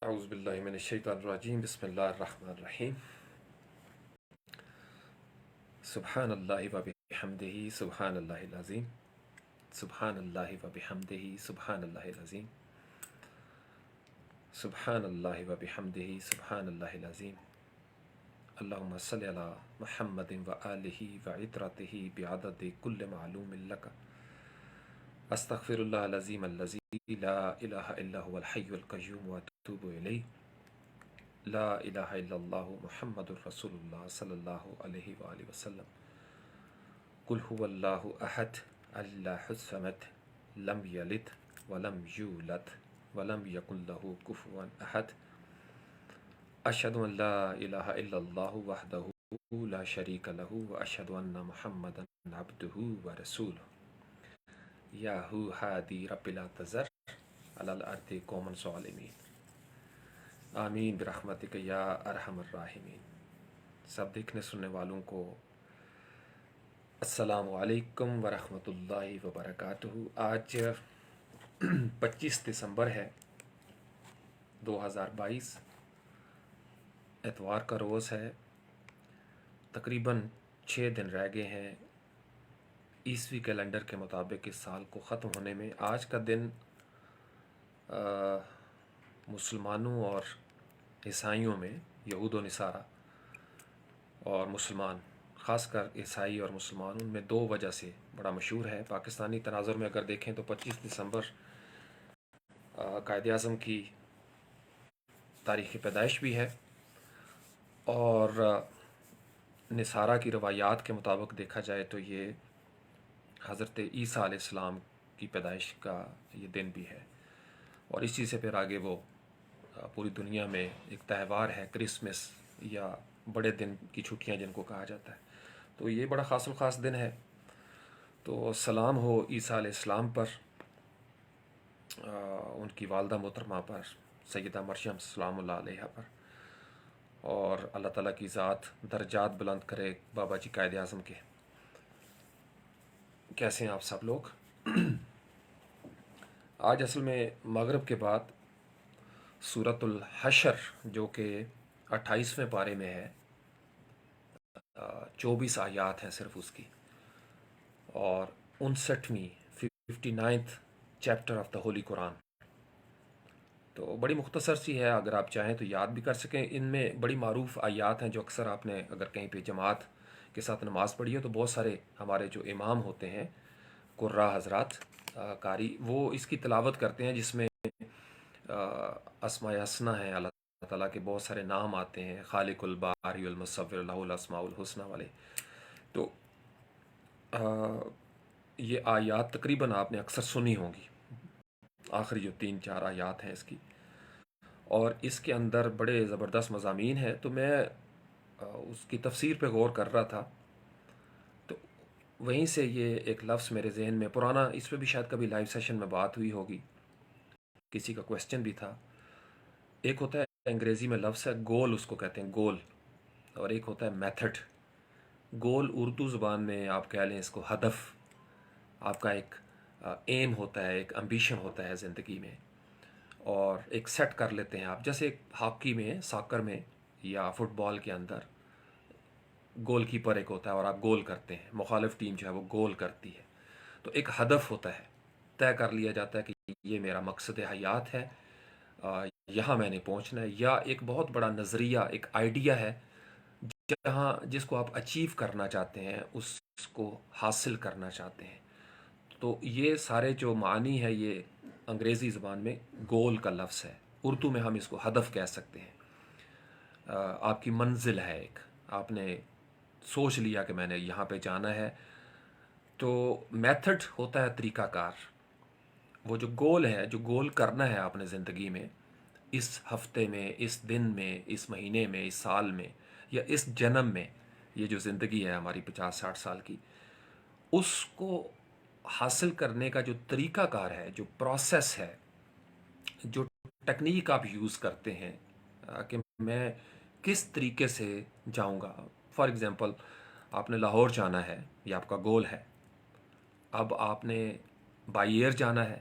أعوذ بالله من الشيطان الرجيم بسم الله الرحمن الرحيم سبحان الله وبحمده سبحان الله العظيم سبحان الله وبحمده سبحان الله العظيم سبحان الله وبحمده سبحان الله العظيم اللهم صل على محمد وآله وعترته بعدد كل معلوم لك أستغفر الله العظيم الذي لا إله إلا هو الحي القيوم وأتوب إليه لا إله إلا الله محمد رسول الله صلى الله عليه وآله وسلم قل هو الله أحد الله الصمد لم يلد ولم يولد ولم يكن له كفوا أحد أشهد أن لا إله إلا الله وحده لا شريك له وأشهد أن محمدا عبده ورسوله يا هو هادي رب لا تذر على الأرض قوما ظالمين آمین برحمتک یا ارحم الراحمین۔ سب دیکھنے سننے والوں کو السلام علیکم ورحمۃ اللہ وبرکاتہ۔ آج 25 دسمبر ہے 2022، اتوار کا روز ہے۔ تقریباً 6 دن رہ گئے ہیں عیسوی کیلنڈر کے مطابق اس سال کو ختم ہونے میں۔ آج کا دن مسلمانوں اور عیسائیوں میں، یہود و نصارہ اور مسلمان، خاص کر عیسائی اور مسلمان، ان میں 2 وجہ سے بڑا مشہور ہے۔ پاکستانی تناظر میں اگر دیکھیں تو 25 دسمبر قائد اعظم کی تاریخ پیدائش بھی ہے، اور نصارہ کی روایات کے مطابق دیکھا جائے تو یہ حضرت عیسیٰ علیہ السلام کی پیدائش کا یہ دن بھی ہے، اور اسی سے پھر آگے وہ پوری دنیا میں ایک تہوار ہے کرسمس یا بڑے دن کی چھٹیاں جن کو کہا جاتا ہے، تو یہ بڑا خاص الخاص دن ہے۔ تو سلام ہو عیسیٰ علیہ السلام پر، ان کی والدہ محترمہ پر، سیدہ مریم سلام اللہ علیہ پر، اور اللہ تعالیٰ کی ذات درجات بلند کرے بابا جی قائد اعظم کے۔ کیسے ہیں آپ سب لوگ؟ آج اصل میں مغرب کے بعد سورۃ الحشر جو کہ 28ویں پارے میں ہے، 24 آیات ہیں صرف اس کی، اور 59ویں 59th chapter of the Holy Quran, تو بڑی مختصر سی ہے، اگر آپ چاہیں تو یاد بھی کر سکیں۔ ان میں بڑی معروف آیات ہیں جو اکثر آپ نے اگر کہیں پہ جماعت کے ساتھ نماز پڑھی ہے تو بہت سارے ہمارے جو امام ہوتے ہیں، قراء حضرات، قاری، وہ اس کی تلاوت کرتے ہیں، جس میں اسماء حسنہ ہیں، اللہ تعالیٰ کے بہت سارے نام آتے ہیں، خالق الباری المصور لہ الاسماء الحسنہ والے۔ تو یہ آیات تقریباً آپ نے اکثر سنی ہوں گی، آخری جو 3-4 آیات ہیں اس کی، اور اس کے اندر بڑے زبردست مضامین ہیں۔ تو میں اس کی تفسیر پہ غور کر رہا تھا، تو وہیں سے یہ ایک لفظ میرے ذہن میں پرانا، اس پہ بھی شاید کبھی لائیو سیشن میں بات ہوئی ہوگی، کسی کا کویسچن بھی تھا۔ ایک ہوتا ہے انگریزی میں لفظ ہے گول، اس کو کہتے ہیں گول، اور ایک ہوتا ہے میتھڈ۔ گول اردو زبان میں آپ کہہ لیں اس کو ہدف، آپ کا ایک ایم ہوتا ہے، ایک امبیشن ہوتا ہے زندگی میں، اور ایک سیٹ کر لیتے ہیں آپ، جیسے ہاکی میں، ساکر میں یا فٹ بال کے اندر گول کیپر ایک ہوتا ہے اور آپ گول کرتے ہیں، مخالف ٹیم جو ہے وہ گول کرتی ہے، تو ایک ہدف ہوتا ہے، طے کر لیا جاتا ہے کہ یہ میرا مقصد حیات ہے، یہاں میں نے پہنچنا ہے، یا ایک بہت بڑا نظریہ، ایک آئیڈیا ہے جہاں جس کو آپ اچیو کرنا چاہتے ہیں، اس کو حاصل کرنا چاہتے ہیں۔ تو یہ سارے جو معنی ہے یہ انگریزی زبان میں گول کا لفظ ہے، اردو میں ہم اس کو ہدف کہہ سکتے ہیں۔ آپ کی منزل ہے، ایک آپ نے سوچ لیا کہ میں نے یہاں پہ جانا ہے۔ تو میتھڈ ہوتا ہے طریقہ کار، وہ جو گول ہے، جو گول کرنا ہے آپ نے زندگی میں، اس ہفتے میں، اس دن میں، اس مہینے میں، اس سال میں، یا اس جنم میں، یہ جو زندگی ہے ہماری 50-60 سال کی، اس کو حاصل کرنے کا جو طریقہ کار ہے، جو پروسیس ہے، جو ٹیکنیک آپ یوز کرتے ہیں کہ میں کس طریقے سے جاؤں گا۔ فار ایگزامپل، آپ نے لاہور جانا ہے، یہ آپ کا گول ہے، اب آپ نے بائی ایئر جانا ہے،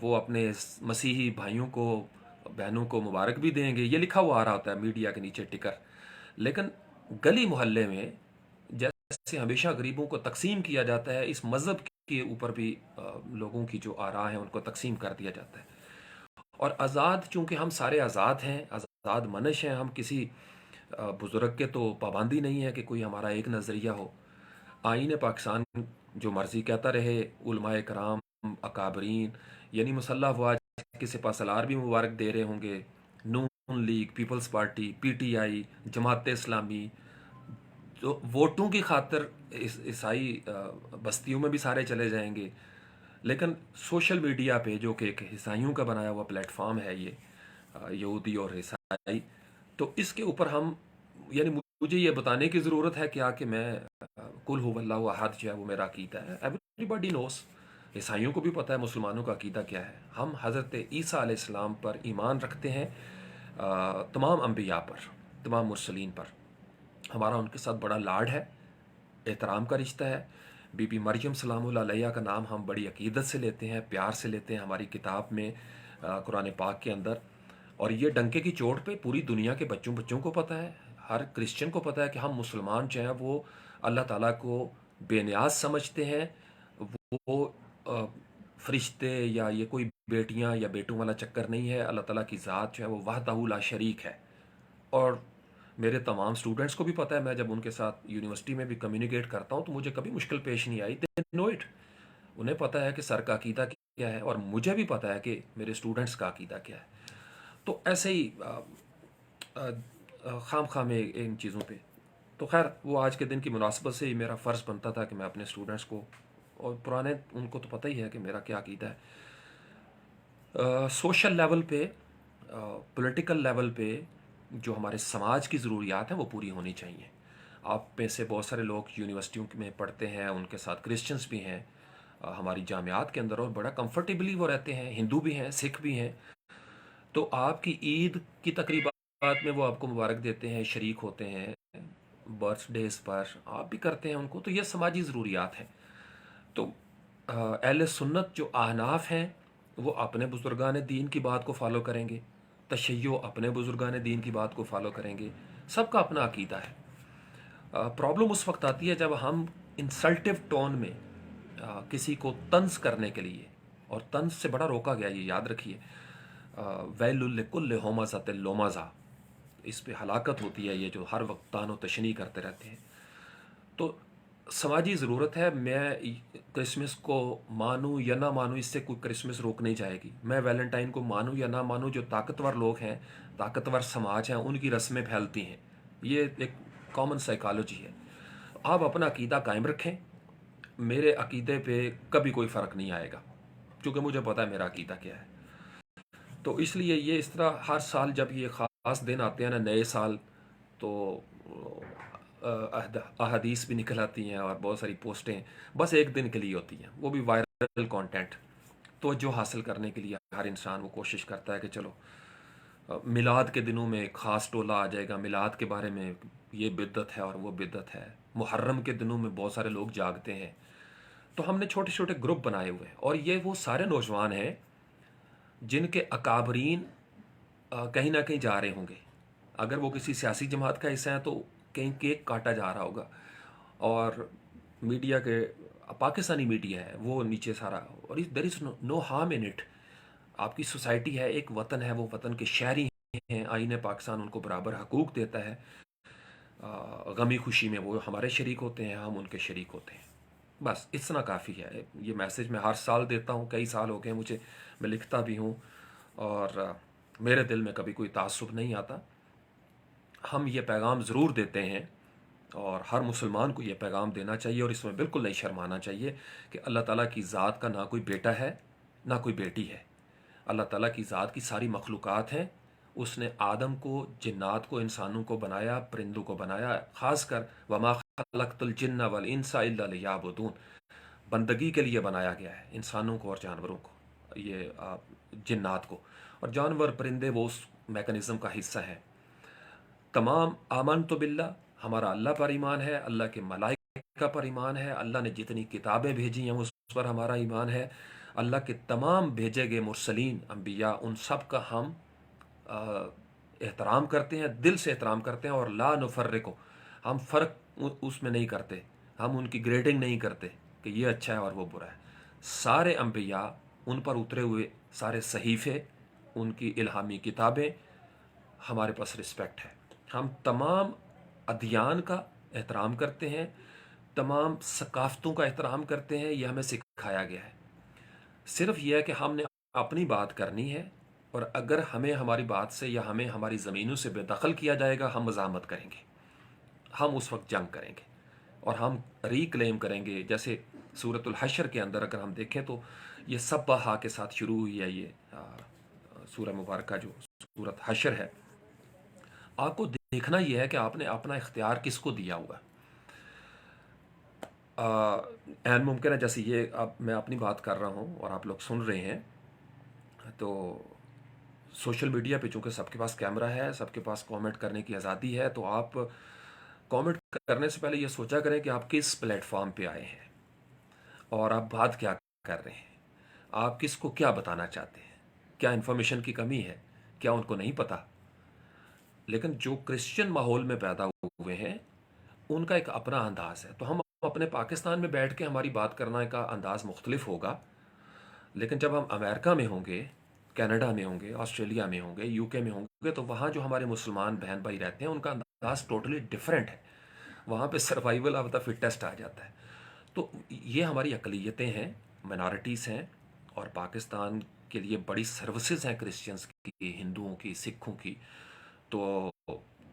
وہ اپنے مسیحی بھائیوں کو بہنوں کو مبارک بھی دیں گے، یہ لکھا ہوا آ رہا ہوتا ہے میڈیا کے نیچے ٹکر. لیکن گلی محلے میں جیسے ہمیشہ غریبوں کو تقسیم کیا جاتا ہے، اس مذہب کے اوپر بھی لوگوں کی جو آراء ہیں ان کو تقسیم کر دیا جاتا ہے. اور آزاد، چونکہ ہم سارے آزاد ہیں، آزاد منش ہیں، ہم کسی بزرگ کے تو پابندی نہیں ہے کہ کوئی ہمارا ایک نظریہ ہو. آئین پاکستان جو مرضی کہتا رہے، علماء کرام، اکابرین، یعنی مسلح افواج کے سپہ سالار بھی مبارک دے رہے ہوں گے، Noon League, Peoples Party, P T I, Jamaat Islami, تو ووٹوں کی خاطر عیسائی بستیوں میں بھی سارے چلے جائیں گے. لیکن سوشل میڈیا پہ جو کہ ایک عیسائیوں کا بنایا ہوا پلیٹ فارم ہے یہ یہودی اور عیسائی، تو اس کے اوپر ہم، یعنی مجھے یہ بتانے کی ضرورت ہے کیا کہ میں کل ہو اللہ احد جو ہے وہ میرا عقیدہ ہے. ایوری باڈی نوز، عیسائیوں کو بھی پتہ ہے مسلمانوں کا عقیدہ کیا ہے. ہم حضرت عیسیٰ علیہ السلام پر ایمان رکھتے ہیں، تمام انبیاء پر، تمام مرسلین پر. ہمارا ان کے ساتھ بڑا لاڈ ہے، احترام کا رشتہ ہے. بی بی مریم سلام اللہ علیہ کا نام ہم بڑی عقیدت سے لیتے ہیں، پیار سے لیتے ہیں ہماری کتاب میں، قرآن پاک کے اندر. اور یہ ڈنکے کی چوٹ پہ پوری دنیا کے بچوں کو پتہ ہے، ہر کرسچن کو پتہ ہے کہ ہم مسلمان جو ہیں وہ اللہ تعالیٰ کو بے نیاز سمجھتے ہیں. وہ فرشتے یا یہ کوئی بیٹیاں یا بیٹوں والا چکر نہیں ہے. اللہ تعالیٰ کی ذات جو ہے وہ وحدہ لا شریک ہے. اور میرے تمام سٹوڈنٹس کو بھی پتہ ہے، میں جب ان کے ساتھ یونیورسٹی میں بھی کمیونیکیٹ کرتا ہوں تو مجھے کبھی مشکل پیش نہیں آئی. دے نو اٹ، انہیں پتہ ہے کہ سر کا عقیدہ کیا ہے، اور مجھے بھی پتہ ہے کہ میرے سٹوڈنٹس کا عقیدہ کیا ہے. تو ایسے ہی خام خواہ میں ان چیزوں پہ، تو خیر وہ آج کے دن کی مناسبت سے ہی میرا فرض بنتا تھا کہ میں اپنے سٹوڈنٹس کو، اور پرانے ان کو تو پتہ ہی ہے کہ میرا کیا عقیدہ ہے. سوشل لیول پہ، پولیٹیکل لیول پہ جو ہمارے سماج کی ضروریات ہیں وہ پوری ہونی چاہیے. آپ میں سے بہت سارے لوگ یونیورسٹیوں میں پڑھتے ہیں، ان کے ساتھ کرسچنس بھی ہیں ہماری جامعات کے اندر، اور بڑا کمفرٹیبلی وہ رہتے ہیں، ہندو بھی ہیں، سکھ بھی ہیں. تو آپ کی عید کی تقریبات میں وہ آپ کو مبارک دیتے ہیں، شریک ہوتے ہیں، برتھ ڈیز پر آپ بھی کرتے ہیں ان کو. تو یہ سماجی ضروریات ہیں. تو اہل سنت جو احناف ہیں وہ اپنے بزرگان دین کی بات کو فالو کریں گے، تشیع اپنے بزرگان دین کی بات کو فالو کریں گے. سب کا اپنا عقیدہ ہے. پرابلم اس وقت آتی ہے جب ہم انسلٹیو ٹون میں کسی کو طنز کرنے کے لیے، اور طنز سے بڑا روکا گیا، یہ یاد رکھیے. ویل لکل ہمزۃ لمزہ، اس پہ ہلاکت ہوتی ہے یہ جو ہر وقت تان و تشنیع کرتے رہتے ہیں. تو سماجی ضرورت ہے. میں کرسمس کو مانوں یا نہ مانوں، اس سے کوئی کرسمس روک نہیں جائے گی. میں ویلنٹائن کو مانوں یا نہ مانوں، جو طاقتور لوگ ہیں، طاقتور سماج ہیں، ان کی رسمیں پھیلتی ہیں. یہ ایک کامن سائیکالوجی ہے. آپ اپنا عقیدہ قائم رکھیں، میرے عقیدے پہ کبھی کوئی فرق نہیں آئے گا، کیونکہ مجھے پتہ ہے میرا عقیدہ کیا ہے. تو اس لیے یہ اس طرح ہر سال جب یہ خاص دن آتے ہیں نا، نئے سال، تو احادیث بھی نکل آتی ہیں اور بہت ساری پوسٹیں بس ایک دن کے لیے ہوتی ہیں، وہ بھی وائرل کانٹینٹ. تو جو حاصل کرنے کے لیے ہر انسان وہ کوشش کرتا ہے کہ چلو میلاد کے دنوں میں ایک خاص ٹولہ آ جائے گا، میلاد کے بارے میں یہ بدعت ہے اور وہ بدعت ہے. محرم کے دنوں میں بہت سارے لوگ جاگتے ہیں. تو ہم نے چھوٹے چھوٹے گروپ بنائے ہوئے ہیں، اور یہ وہ سارے نوجوان ہیں جن کے اکابرین کہیں نہ کہیں جا رہے ہوں گے. اگر وہ کسی سیاسی جماعت کا حصہ ہیں تو کہیں کیک کاٹا جا رہا ہوگا، اور میڈیا کے، پاکستانی میڈیا ہے وہ نیچے سارا، اور دیر از نو ہارم ان اٹ. آپ کی سوسائٹی ہے، ایک وطن ہے، وہ وطن کے شہری ہیں، آئین پاکستان ان کو برابر حقوق دیتا ہے. غمی خوشی میں وہ ہمارے شریک ہوتے ہیں، ہم ان کے شریک ہوتے ہیں. بس اتنا کافی ہے. یہ میسج میں ہر سال دیتا ہوں، کئی سال ہو گئے مجھے، میں لکھتا بھی ہوں، اور میرے دل میں کبھی کوئی تعصب نہیں آتا. ہم یہ پیغام ضرور دیتے ہیں، اور ہر مسلمان کو یہ پیغام دینا چاہیے، اور اس میں بالکل نہیں شرمانا چاہیے کہ اللہ تعالیٰ کی ذات کا نہ کوئی بیٹا ہے نہ کوئی بیٹی ہے. اللہ تعالیٰ کی ذات کی ساری مخلوقات ہیں. اس نے آدم کو، جنات کو، انسانوں کو بنایا، پرندوں کو بنایا. خاص کر وما خلقت الجن والانس الا لیعبدون، بندگی کے لیے بنایا گیا ہے انسانوں کو اور جانوروں کو، یہ جنات کو. اور جانور پرندے وہ اس میکانزم کا حصہ ہیں. تمام آمنت باللہ، ہمارا اللہ پر ایمان ہے، اللہ کے ملائکہ پر ایمان ہے، اللہ نے جتنی کتابیں بھیجی ہیں اس پر ہمارا ایمان ہے. اللہ کے تمام بھیجے گئے مرسلین انبیاء ان سب کا ہم احترام کرتے ہیں، دل سے احترام کرتے ہیں، اور لا نفرقو، ہم فرق اس میں نہیں کرتے، ہم ان کی گریڈنگ نہیں کرتے کہ یہ اچھا ہے اور وہ برا ہے۔ سارے انبیاء، ان پر اترے ہوئے سارے صحیفے، ان کی الہامی کتابیں، ہمارے پاس رسپیکٹ ہے۔ ہم تمام ادیان کا احترام کرتے ہیں، تمام ثقافتوں کا احترام کرتے ہیں، یہ ہمیں سکھایا گیا ہے۔ صرف یہ ہے کہ ہم نے اپنی بات کرنی ہے، اور اگر ہمیں ہماری بات سے یا ہمیں ہماری زمینوں سے بے دخل کیا جائے گا، ہم مزاحمت کریں گے، ہم اس وقت جنگ کریں گے اور ہم ریکلیم کریں گے۔ جیسے سورۃ الحشر کے اندر اگر ہم دیکھیں تو یہ سبحہ کے ساتھ شروع ہوئی ہے، یہ سورہ مبارکہ جو سورۃ حشر ہے۔ آپ کو دیکھنا یہ ہے کہ آپ نے اپنا اختیار کس کو دیا ہوا ہے۔ این ممکن ہے جیسے یہ اب میں اپنی بات کر رہا ہوں اور آپ لوگ سن رہے ہیں، تو سوشل میڈیا پہ چونکہ سب کے پاس کیمرہ ہے، سب کے پاس کامنٹ کرنے کی آزادی ہے، تو آپ کامنٹ کرنے سے پہلے یہ سوچا کریں کہ آپ کس پلیٹ فارم پہ آئے ہیں اور آپ بات کیا کر رہے ہیں، آپ کس کو کیا بتانا چاہتے ہیں، کیا انفارمیشن کی کمی ہے، کیا ان کو نہیں پتا۔ لیکن جو کرسچن ماحول میں پیدا ہوئے ہیں ان کا ایک اپنا انداز ہے، تو ہم اپنے پاکستان میں بیٹھ کے ہماری بات کرنا کا انداز مختلف ہوگا، لیکن جب ہم امریکہ میں ہوں گے، کینیڈا میں ہوں گے، آسٹریلیا میں ہوں گے، یو کے میں ہوں گے، تو وہاں جو ہمارے مسلمان بہن بھائی رہتے ہیں ان کا انداز ٹوٹلی ڈفرینٹ ہے۔ وہاں پہ سروائیول آف دا فٹیسٹ آ جاتا ہے۔ تو یہ ہماری اقلیتیں ہیں، مینارٹیز ہیں، اور پاکستان کے لیے بڑی سروسز ہیں کرسچنس کی، ہندوؤں کی، سکھوں کی۔ تو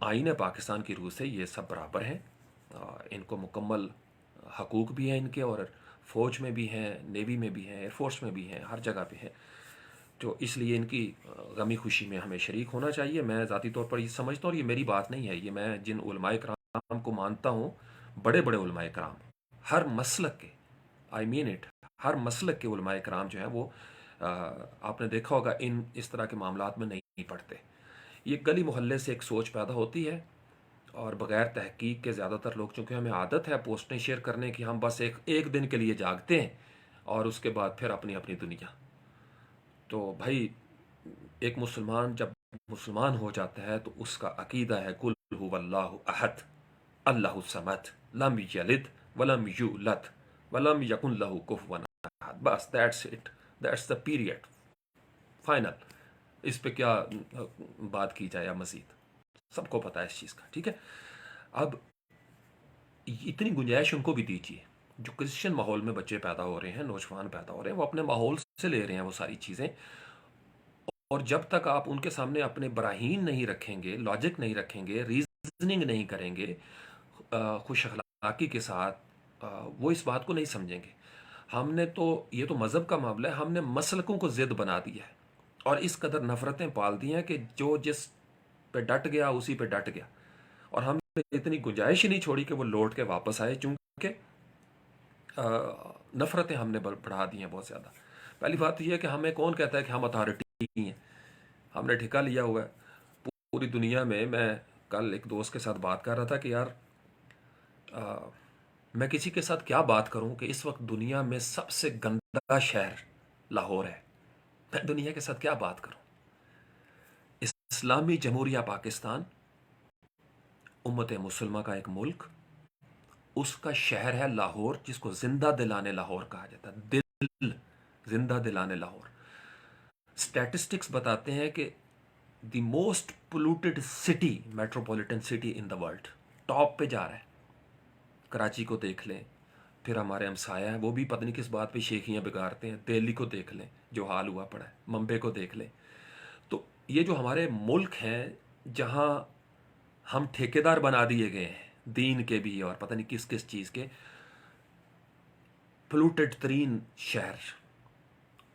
آئین پاکستان کی روح سے یہ سب برابر ہیں، ان کو مکمل حقوق بھی ہیں ان کے، اور فوج میں بھی ہیں، نیوی میں بھی ہیں، ایئر فورس میں بھی ہیں، ہر جگہ پہ ہیں۔ تو اس لیے ان کی غمی خوشی میں ہمیں شریک ہونا چاہیے۔ میں ذاتی طور پر یہ سمجھتا ہوں، اور یہ میری بات نہیں ہے، یہ میں جن علماء کرام کو مانتا ہوں، بڑے بڑے علماء کرام، ہر مسلک کے، آئی مین اٹ، ہر مسلک کے علماء کرام جو ہیں وہ آپ نے دیکھا ہوگا اس طرح کے معاملات میں نہیں پڑتے۔ یہ گلی محلے سے ایک سوچ پیدا ہوتی ہے، اور بغیر تحقیق کے زیادہ تر لوگ، چونکہ ہمیں عادت ہے پوسٹیں شیئر کرنے کی، ہم بس ایک دن کے لیے جاگتے ہیں اور اس کے بعد پھر اپنی اپنی دنیا۔ تو بھائی، ایک مسلمان جب مسلمان ہو جاتا ہے تو اس کا عقیدہ ہے قل هو اللہ احد، اللہ الصمد، لم یلد ولم یولد ولم یکن لہ کفوا احد، بس that's it, that's the period, final. اس پہ کیا بات کی جائے مزید، سب کو پتا ہے اس چیز کا، ٹھیک ہے۔ اب اتنی گنجائش ان کو بھی دیجیے، جو کرسچن ماحول میں بچے پیدا ہو رہے ہیں، نوجوان پیدا ہو رہے ہیں، وہ اپنے ماحول سے لے رہے ہیں وہ ساری چیزیں، اور جب تک آپ ان کے سامنے اپنے براہین نہیں رکھیں گے، لاجک نہیں رکھیں گے، ریزننگ نہیں کریں گے خوش اخلاقی کے ساتھ، وہ اس بات کو نہیں سمجھیں گے۔ ہم نے تو، یہ تو مذہب کا معاملہ ہے، ہم نے مسلکوں کو ضد بنا دیا ہے، اور اس قدر نفرتیں پال دی ہیں کہ جو جس پہ ڈٹ گیا اسی پہ ڈٹ گیا، اور ہم نے اتنی گنجائش ہی نہیں چھوڑی کہ وہ لوٹ کے واپس آئے، چونکہ نفرتیں ہم نے بڑھا دی ہیں بہت زیادہ۔ پہلی بات تو یہ ہے کہ ہمیں کون کہتا ہے کہ ہم اتھارٹی ہیں، ہم نے ٹھیکہ لیا ہوا ہے پوری دنیا میں۔ میں کل ایک دوست کے ساتھ بات کر رہا تھا کہ یار میں کسی کے ساتھ کیا بات کروں کہ اس وقت دنیا میں سب سے گندا شہر لاہور ہے، میں دنیا کے ساتھ کیا بات کروں۔ اسلامی جمہوریہ پاکستان، امت مسلمہ کا ایک ملک، اس کا شہر ہے لاہور، جس کو زندہ دلانے لاہور کہا جاتا ہے، دل، زندہ دلانے لاہور۔ سٹیٹسٹکس بتاتے ہیں کہ the most polluted city, metropolitan city in the world, top پہ جا رہا ہے۔ کراچی کو دیکھ لیں، پھر ہمارے ہمسایہ ہیں وہ بھی پتہ نہیں کس بات پہ شیخیاں بگاڑتے ہیں، دہلی کو دیکھ لیں جو حال ہوا پڑا ہے، ممبئی کو دیکھ لیں۔ تو یہ جو ہمارے ملک ہیں جہاں ہم ٹھیکیدار بنا دیے گئے ہیں دین کے بھی اور پتہ نہیں کس کس چیز کے، پولوٹڈ ترین شہر،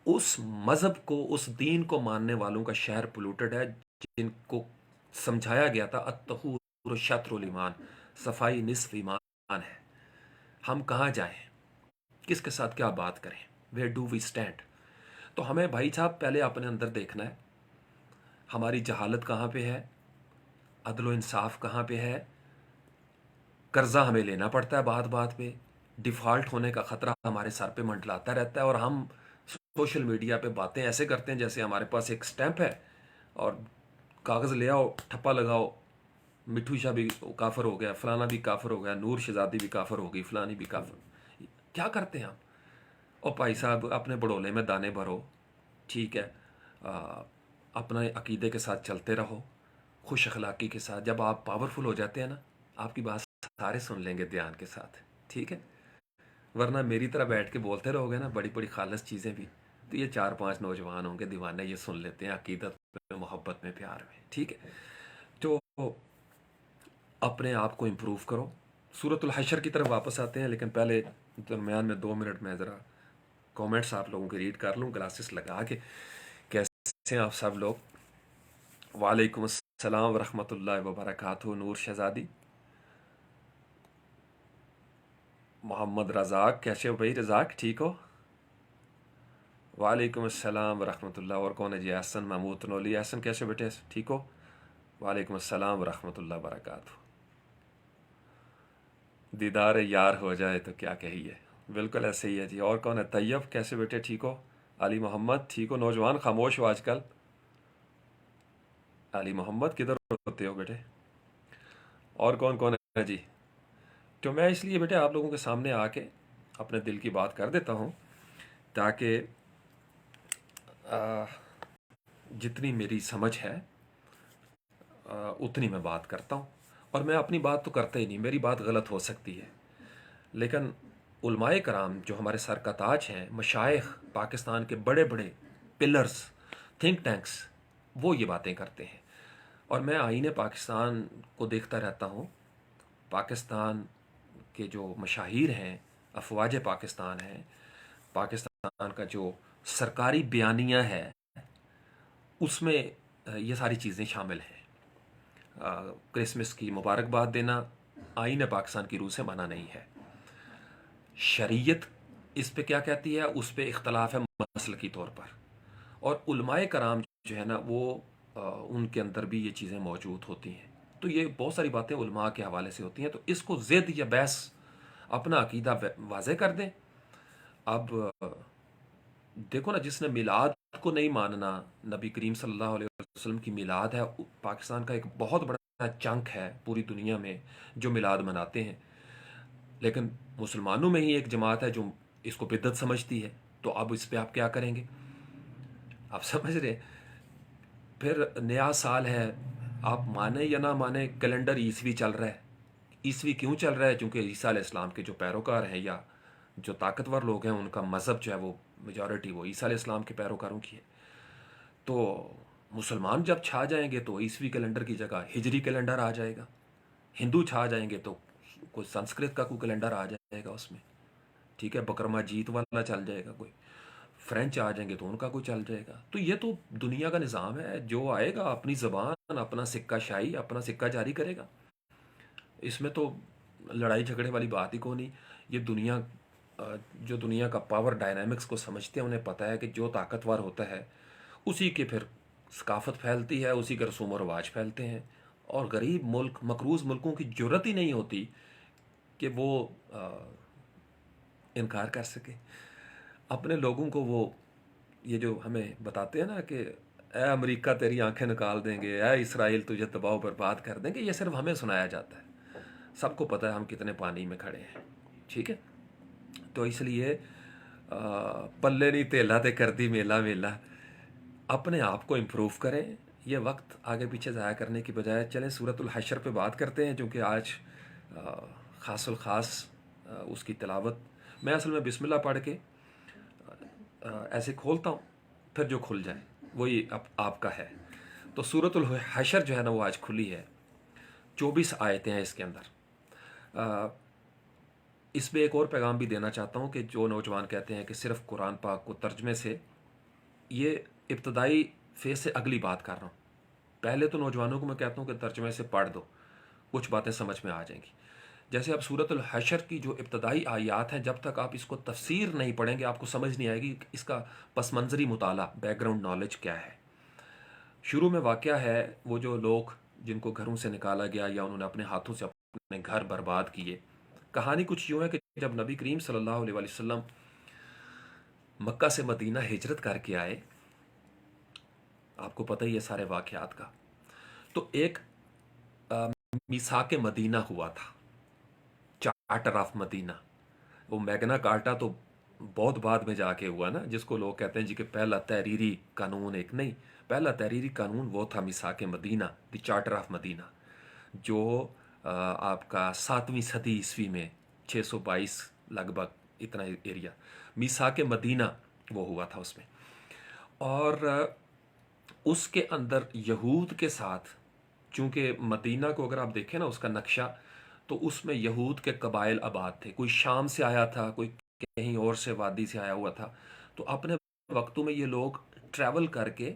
اس مذہب کو، اس دین کو ماننے والوں کا شہر پولوٹڈ ہے، جن کو سمجھایا گیا تھا الطہور شطر الایمان، صفائی نصف ایمان ہے۔ ہم کہاں جائیں، کس کے ساتھ کیا بات کریں، ویئر ڈو وی اسٹینڈ؟ تو ہمیں بھائی صاحب پہلے اپنے اندر دیکھنا ہے، ہماری جہالت کہاں پہ ہے، عدل و انصاف کہاں پہ ہے۔ قرضہ ہمیں لینا پڑتا ہے بات بات پہ، ڈیفالٹ ہونے کا خطرہ ہمارے سر پہ منڈلاتا رہتا ہے، اور ہم سوشل میڈیا پہ باتیں ایسے کرتے ہیں جیسے ہمارے پاس ایک سٹیمپ ہے اور کاغذ لے آؤ، ٹھپا لگاؤ، مٹھو شاہ بھی کافر ہو گیا، فلانا بھی کافر ہو گیا، نور شہزادی بھی کافر ہو گئی، فلانی بھی کافر۔ کیا کرتے ہیں آپ؟ اور بھائی صاحب اپنے بڑولے میں دانے بھرو، ٹھیک ہے، اپنے عقیدے کے ساتھ چلتے رہو، خوش اخلاقی کے ساتھ۔ جب آپ پاورفل ہو جاتے ہیں نا، آپ کی بات سارے سن لیں گے دھیان کے ساتھ، ٹھیک ہے؟ ورنہ میری طرح بیٹھ کے بولتے رہو گے نا بڑی بڑی خالص چیزیں بھی، تو یہ 4 5 نوجوان ہوں گے دیوانے، یہ سن لیتے ہیں عقیدت میں، محبت میں، پیار میں، ٹھیک ہے؟ تو اپنے آپ کو امپروو کرو۔ سورۃ الحشر کی طرف واپس آتے ہیں، لیکن پہلے درمیان میں 2 منٹ میں ذرا کومنٹس آپ لوگوں کے ریڈ کر لوں گلاسز لگا کے۔ کیسے ہیں آپ سب لوگ؟ وعلیکم السلام ورحمۃ اللہ وبرکاتہ۔ نور شہزادی، محمد رزاق، کیسے ہو بھائی رزاق، ٹھیک ہو؟ وعلیکم السلام ورحمۃ اللہ۔ اور کون ہے جی؟ احسن محمود تنولی، احسن کیسے بیٹے، ٹھیک ہو؟ وعلیکم السلام ورحمۃ اللہ وبرکاتہ۔ دیدار یار ہو جائے تو کیا کہیے، بالکل ایسے ہی ہے جی۔ اور کون ہے؟ طیب، کیسے بیٹے، ٹھیک ہو؟ علی محمد، ٹھیک ہو؟ نوجوان خاموش ہو آج کل۔ علی محمد کدھر ہوتے ہو بیٹے؟ اور کون کون ہے جی؟ تو میں اس لیے بیٹے آپ لوگوں کے سامنے آ کے اپنے دل کی بات کر دیتا ہوں، تاکہ جتنی میری سمجھ ہے اتنی میں بات کرتا ہوں۔ اور میں اپنی بات تو کرتا ہی نہیں، میری بات غلط ہو سکتی ہے، لیکن علماء کرام جو ہمارے سر کا تاج ہیں، مشائخ، پاکستان کے بڑے بڑے پلرز، تھنک ٹینکس، وہ یہ باتیں کرتے ہیں۔ اور میں آئین پاکستان کو دیکھتا رہتا ہوں، پاکستان کے جو مشاہیر ہیں، افواج پاکستان ہیں، پاکستان کا جو سرکاری بیانیہ ہے، اس میں یہ ساری چیزیں شامل ہیں۔ کرسمس کی مبارکباد دینا آئین پاکستان کی روح سے منع نہیں ہے۔ شریعت اس پہ کیا کہتی ہے، اس پہ اختلاف ہے مسلکی طور پر، اور علماء کرام جو ہے نا وہ ان کے اندر بھی یہ چیزیں موجود ہوتی ہیں۔ تو یہ بہت ساری باتیں علماء کے حوالے سے ہوتی ہیں، تو اس کو ضد یا بحث اپنا عقیدہ واضح کر دیں۔ اب دیکھو نا، جس نے میلاد کو نہیں ماننا، نبی کریم صلی اللہ علیہ وسلم کی میلاد ہے، پاکستان کا ایک بہت بڑا چنک ہے پوری دنیا میں جو میلاد مناتے ہیں، لیکن مسلمانوں میں ہی ایک جماعت ہے جو اس کو بدعت سمجھتی ہے۔ تو اب اس پہ آپ کیا کریں گے؟ آپ سمجھ رہے ہیں؟ پھر نیا سال ہے، آپ مانیں یا نہ مانیں، کیلنڈر عیسوی چل رہا ہے۔ عیسوی کیوں چل رہا ہے؟ چونکہ عیسیٰ علیہ السلام کے جو پیروکار ہیں یا جو طاقتور لوگ ہیں، ان کا مذہب جو ہے وہ میجورٹی وہ عیسیٰ علیہ السلام کے پیروکاروں کی ہے۔ تو مسلمان جب چھا جائیں گے تو عیسوی کیلنڈر کی جگہ ہجری کیلنڈر آ جائے گا، ہندو چھا جائیں گے تو کوئی سنسکرت کا کوئی کیلنڈر آ جائے گا اس میں، ٹھیک ہے، بکرما جیت والا چل جائے گا، کوئی فرینچ آ جائیں گے تو ان کا کوئی چل جائے گا۔ تو یہ تو دنیا کا نظام ہے، جو آئے گا اپنی زبان، اپنا سکہ شاہی، اپنا سکہ جاری کرے گا۔ اس میں تو لڑائی جھگڑے والی بات ہی کو نہیں۔ یہ دنیا جو دنیا کا پاور ڈائنامکس کو سمجھتے ہیں، انہیں پتہ ہے کہ جو طاقتور ہوتا ہے اسی کے پھر ثقافت پھیلتی ہے، اسی کے رسوم و رواج پھیلتے ہیں، اور غریب ملک، مقروض ملکوں کی جرت ہی نہیں ہوتی کہ وہ انکار کر سکے اپنے لوگوں کو۔ وہ یہ جو ہمیں بتاتے ہیں نا کہ اے امریکہ تیری آنکھیں نکال دیں گے، اے اسرائیل تجھے تباہ و برباد کر دیں گے، یہ صرف ہمیں سنایا جاتا ہے، سب کو پتہ ہے ہم کتنے پانی میں کھڑے ہیں، ٹھیک ہے؟ تو اس لیے پلے نہیں تیلا تے کر دی میلا میلا، اپنے آپ کو امپروو کریں۔ یہ وقت آگے پیچھے ضائع کرنے کی بجائے چلیں سورۃ الحشر پہ بات کرتے ہیں، چونکہ آج خاص الخاص اس کی تلاوت میں اصل میں بسم اللہ پڑھ کے ایسے کھولتا ہوں، پھر جو کھل جائے وہی آپ کا ہے۔ تو سورۃ الحشر جو ہے نا وہ آج کھلی ہے، 24 آیتیں ہیں اس کے اندر۔ اس میں ایک اور پیغام بھی دینا چاہتا ہوں کہ جو نوجوان کہتے ہیں کہ صرف قرآن پاک کو ترجمے سے، یہ ابتدائی فیز سے اگلی بات کر رہا ہوں۔ پہلے تو نوجوانوں کو میں کہتا ہوں کہ ترجمے سے پڑھ دو، کچھ باتیں سمجھ میں آ جائیں گی۔ جیسے اب سورۃ الحشر کی جو ابتدائی آیات ہیں، جب تک آپ اس کو تفسیر نہیں پڑھیں گے آپ کو سمجھ نہیں آئے گی اس کا پس منظری مطالعہ، بیک گراؤنڈ نالج کیا ہے۔ شروع میں واقعہ ہے وہ جو لوگ جن کو گھروں سے نکالا گیا یا انہوں نے اپنے ہاتھوں سے اپنے گھر برباد کیے۔ کہانی کچھ یوں ہے کہ جب نبی کریم صلی اللہ علیہ وسلم مکہ سے مدینہ ہجرت کر کے آئے، آپ کو پتہ ہی ہے سارے واقعات کا، تو ایک میثاق مدینہ ہوا تھا، چارٹر آف مدینہ۔ وہ میگنا کارٹا تو بہت بعد میں جا کے ہوا نا، جس کو لوگ کہتے ہیں جی کہ پہلا تحریری قانون، ایک نہیں، پہلا تحریری قانون وہ تھا میثاق مدینہ، دی چارٹر آف مدینہ، جو آپ کا 7ویں صدی عیسوی میں، 622 لگ بھگ اتنا ایریا، میثاق مدینہ وہ ہوا تھا اس میں۔ اور اس کے اندر یہود کے ساتھ، چونکہ مدینہ کو اگر آپ دیکھیں نا اس کا نقشہ، تو اس میں یہود کے قبائل آباد تھے، کوئی شام سے آیا تھا، کوئی کہیں اور سے وادی سے آیا ہوا تھا، تو اپنے وقتوں میں یہ لوگ ٹریول کر کے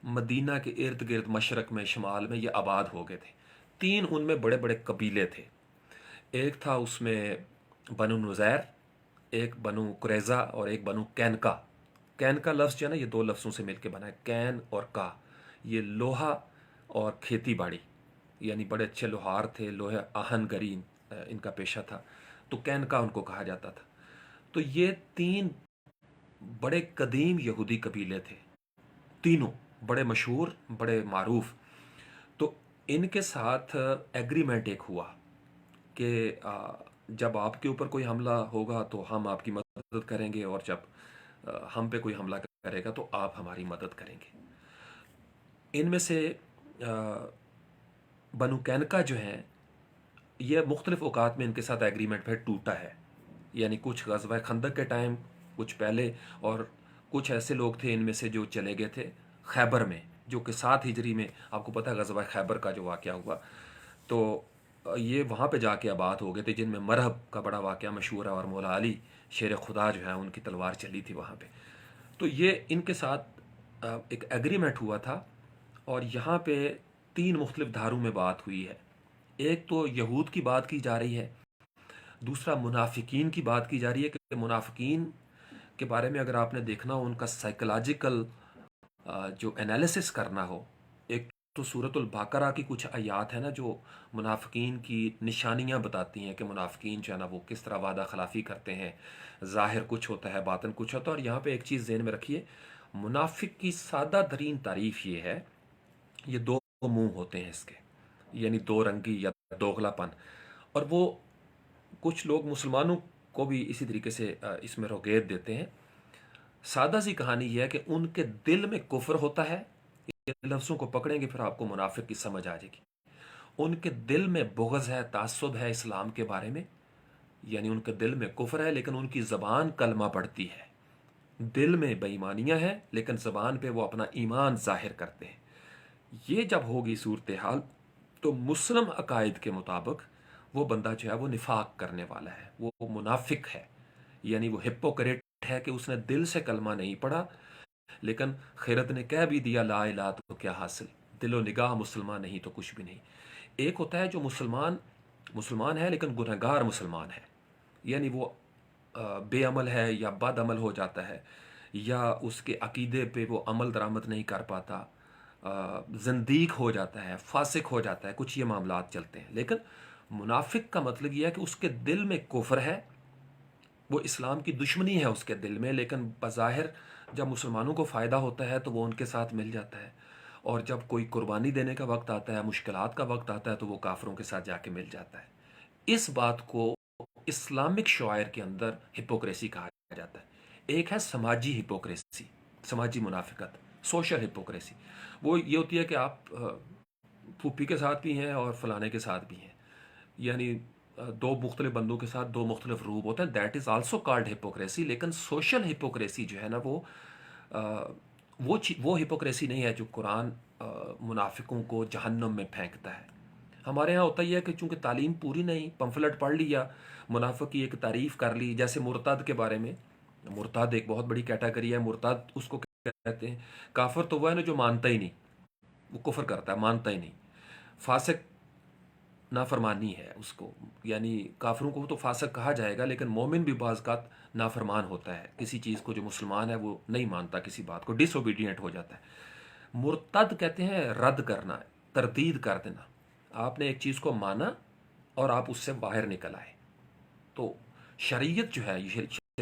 مدینہ کے ارد گرد، مشرق میں، شمال میں یہ آباد ہو گئے تھے۔ 3 ان میں بڑے بڑے قبیلے تھے، ایک تھا اس میں بنو نذیر، ایک بنو قریظہ، اور ایک بنو کینکا۔ کینکا لفظ جو ہے نا یہ 2 لفظوں سے مل کے بنا ہے، کین اور کا، یہ لوہا اور کھیتی باڑی، یعنی بڑے اچھے لوہار تھے، لوہے آہن گری ان کا پیشہ تھا، تو کینکا ان کو کہا جاتا تھا۔ تو یہ 3 بڑے قدیم یہودی قبیلے تھے، تینوں بڑے مشہور، بڑے معروف۔ تو ان کے ساتھ ایگریمنٹ ایک ہوا کہ جب آپ کے اوپر کوئی حملہ ہوگا تو ہم آپ کی مدد کریں گے، اور جب ہم پہ کوئی حملہ کرے گا تو آپ ہماری مدد کریں گے۔ ان میں سے بنو کینکا جو ہیں، یہ مختلف اوقات میں ان کے ساتھ ایگریمنٹ پھر ٹوٹا ہے، یعنی کچھ غزوہ خندق کے ٹائم، کچھ پہلے، اور کچھ ایسے لوگ تھے ان میں سے جو چلے گئے تھے خیبر میں، جو کہ 7 ہجری میں آپ کو پتہ ہے غزوہ خیبر کا جو واقعہ ہوا، تو یہ وہاں پہ جا کے آباد ہو گئے تھے، جن میں مرہب کا بڑا واقعہ مشہور ہے، اور مولا علی شیر خدا جو ہے ان کی تلوار چلی تھی وہاں پہ۔ تو یہ ان کے ساتھ ایک ایگریمنٹ ہوا تھا، اور یہاں پہ 3 مختلف دھاروں میں بات ہوئی ہے۔ ایک تو یہود کی بات کی جا رہی ہے، دوسرا منافقین کی بات کی جا رہی ہے، کہ منافقین کے بارے میں اگر آپ نے دیکھنا ہو، ان کا سائیکولوجیکل جو انالیسس کرنا ہو، ایک تو سورۃ البقرہ کی کچھ آیات ہیں نا جو منافقین کی نشانیاں بتاتی ہیں، کہ منافقین جو ہے نا وہ کس طرح وعدہ خلافی کرتے ہیں، ظاہر کچھ ہوتا ہے، باطن کچھ ہوتا ہے۔ اور یہاں پہ ایک چیز ذہن میں رکھیے، منافق کی سادہ ترین تعریف یہ ہے، یہ 2 منہ ہوتے ہیں اس کے، یعنی 2 رنگی یا دوغلا پن۔ اور وہ کچھ لوگ مسلمانوں کو بھی اسی طریقے سے اس میں روگیت دیتے ہیں۔ سادہ سی کہانی یہ ہے کہ ان کے دل میں کفر ہوتا ہے، یہ لفظوں کو پکڑیں گے پھر آپ کو منافق کی سمجھ آ جائے گی۔ ان کے دل میں بغض ہے، تعصب ہے اسلام کے بارے میں، یعنی ان کے دل میں کفر ہے لیکن ان کی زبان کلمہ پڑھتی ہے، دل میں بے ایمانیاں ہیں لیکن زبان پہ وہ اپنا ایمان ظاہر کرتے ہیں۔ یہ جب ہوگی صورتحال، تو مسلم عقائد کے مطابق وہ بندہ جو ہے وہ نفاق کرنے والا ہے، وہ منافق ہے، یعنی وہ ہپوکریٹ ہے، کہ اس نے دل سے کلمہ نہیں پڑھا، لیکن خیرت نے کہہ بھی دیا لا الہ تو کیا حاصل، دل و نگاہ مسلمان نہیں تو کچھ بھی نہیں۔ ایک ہوتا ہے جو مسلمان ہے لیکن گنہگار مسلمان ہے، یعنی وہ بے عمل ہے یا بد عمل ہو جاتا ہے، یا اس کے عقیدے پہ وہ عمل درآمد نہیں کر پاتا، زندیق ہو جاتا ہے، فاسق ہو جاتا ہے، کچھ یہ معاملات چلتے ہیں۔ لیکن منافق کا مطلب یہ ہے کہ اس کے دل میں کفر ہے، وہ اسلام کی دشمنی ہے اس کے دل میں، لیکن بظاہر جب مسلمانوں کو فائدہ ہوتا ہے تو وہ ان کے ساتھ مل جاتا ہے، اور جب کوئی قربانی دینے کا وقت آتا ہے، مشکلات کا وقت آتا ہے، تو وہ کافروں کے ساتھ جا کے مل جاتا ہے۔ اس بات کو اسلامک شعائر کے اندر ہپوکریسی کہا جاتا ہے۔ ایک ہے سماجی ہپوکریسی، سماجی منافقت، سوشل ہپوکریسی، وہ یہ ہوتی ہے کہ آپ پھوپھی کے ساتھ بھی ہیں اور فلانے کے ساتھ بھی ہیں، یعنی 2 مختلف بندوں کے ساتھ 2 مختلف روپ ہوتے ہیں، that is also called hypocrisy. لیکن سوشل ہپوکریسی جو ہے نا وہ ہپوکریسی نہیں ہے جو قرآن منافقوں کو جہنم میں پھینکتا ہے۔ ہمارے ہاں ہوتا ہی ہے کہ چونکہ تعلیم پوری نہیں، پمفلٹ پڑھ لیا، منافق کی ایک تعریف کر لی، جیسے مرتد کے بارے میں، مرتد ایک بہت بڑی کیٹیگری ہے، مرتد اس کو کہتے ہیں۔ کافر تو وہ ہے نا جو مانتا ہی نہیں، وہ کفر کرتا ہے، مانتا ہی نہیں۔ فاسق نافرمانی ہے اس کو، یعنی کافروں کو تو فاسق کہا جائے گا، لیکن مومن بھی بعض اوقات نافرمان ہوتا ہے، کسی چیز کو جو مسلمان ہے وہ نہیں مانتا، کسی بات کو ڈس اوبیڈینٹ ہو جاتا ہے۔ مرتد کہتے ہیں رد کرنا، تردید کر دینا، آپ نے ایک چیز کو مانا اور آپ اس سے باہر نکل آئے، تو شریعت جو ہے،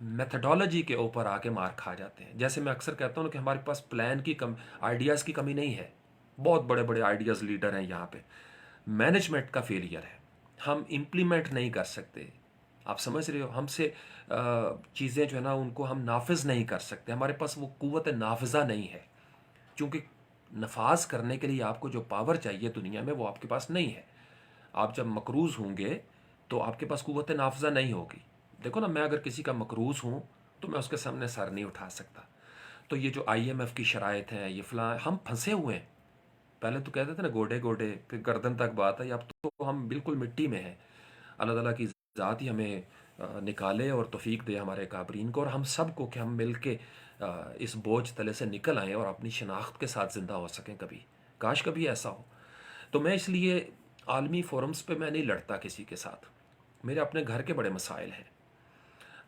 میتھڈولوجی کے اوپر آ کے مار کھا جاتے ہیں. جیسے میں اکثر کہتا ہوں کہ ہمارے پاس پلان کی آئیڈیاز کی کمی نہیں ہے. بہت بڑے بڑے آئیڈیاز لیڈر ہیں یہاں پہ. مینجمنٹ کا فیلئر ہے. ہم امپلیمنٹ نہیں کر سکتے. آپ سمجھ رہے ہو؟ ہم سے چیزیں جو ہے نا ان کو ہم نافذ نہیں کر سکتے. ہمارے پاس وہ قوت نافذہ نہیں ہے. چونکہ نفاذ کرنے کے لیے آپ کو جو پاور چاہیے دنیا میں وہ آپ کے پاس نہیں ہے. آپ جب مقروض ہوں گے تو آپ کے پاس قوت نافذہ نہیں ہوگی. دیکھو نا، میں اگر کسی کا مقروض ہوں تو میں اس کے سامنے سر نہیں اٹھا سکتا. تو یہ جو آئی ایم ایف کی شرائط ہیں، یہ فلاں، ہم پھنسے ہوئے ہیں. پہلے تو کہتے تھے نا گوڈے گوڈے، پھر گردن تک بات ہے. اب تو ہم بالکل مٹی میں ہیں. اللہ تعالیٰ کی ذات ہی ہمیں نکالے اور توفیق دے ہمارے کابرین کو، اور ہم سب کو کہ ہم مل کے اس بوجھ تلے سے نکل آئیں اور اپنی شناخت کے ساتھ زندہ ہو سکیں. کبھی کاش کبھی ایسا ہو. تو میں اس لیے عالمی فورمز پہ میں نہیں لڑتا کسی کے ساتھ. میرے اپنے گھر کے بڑے مسائل ہیں.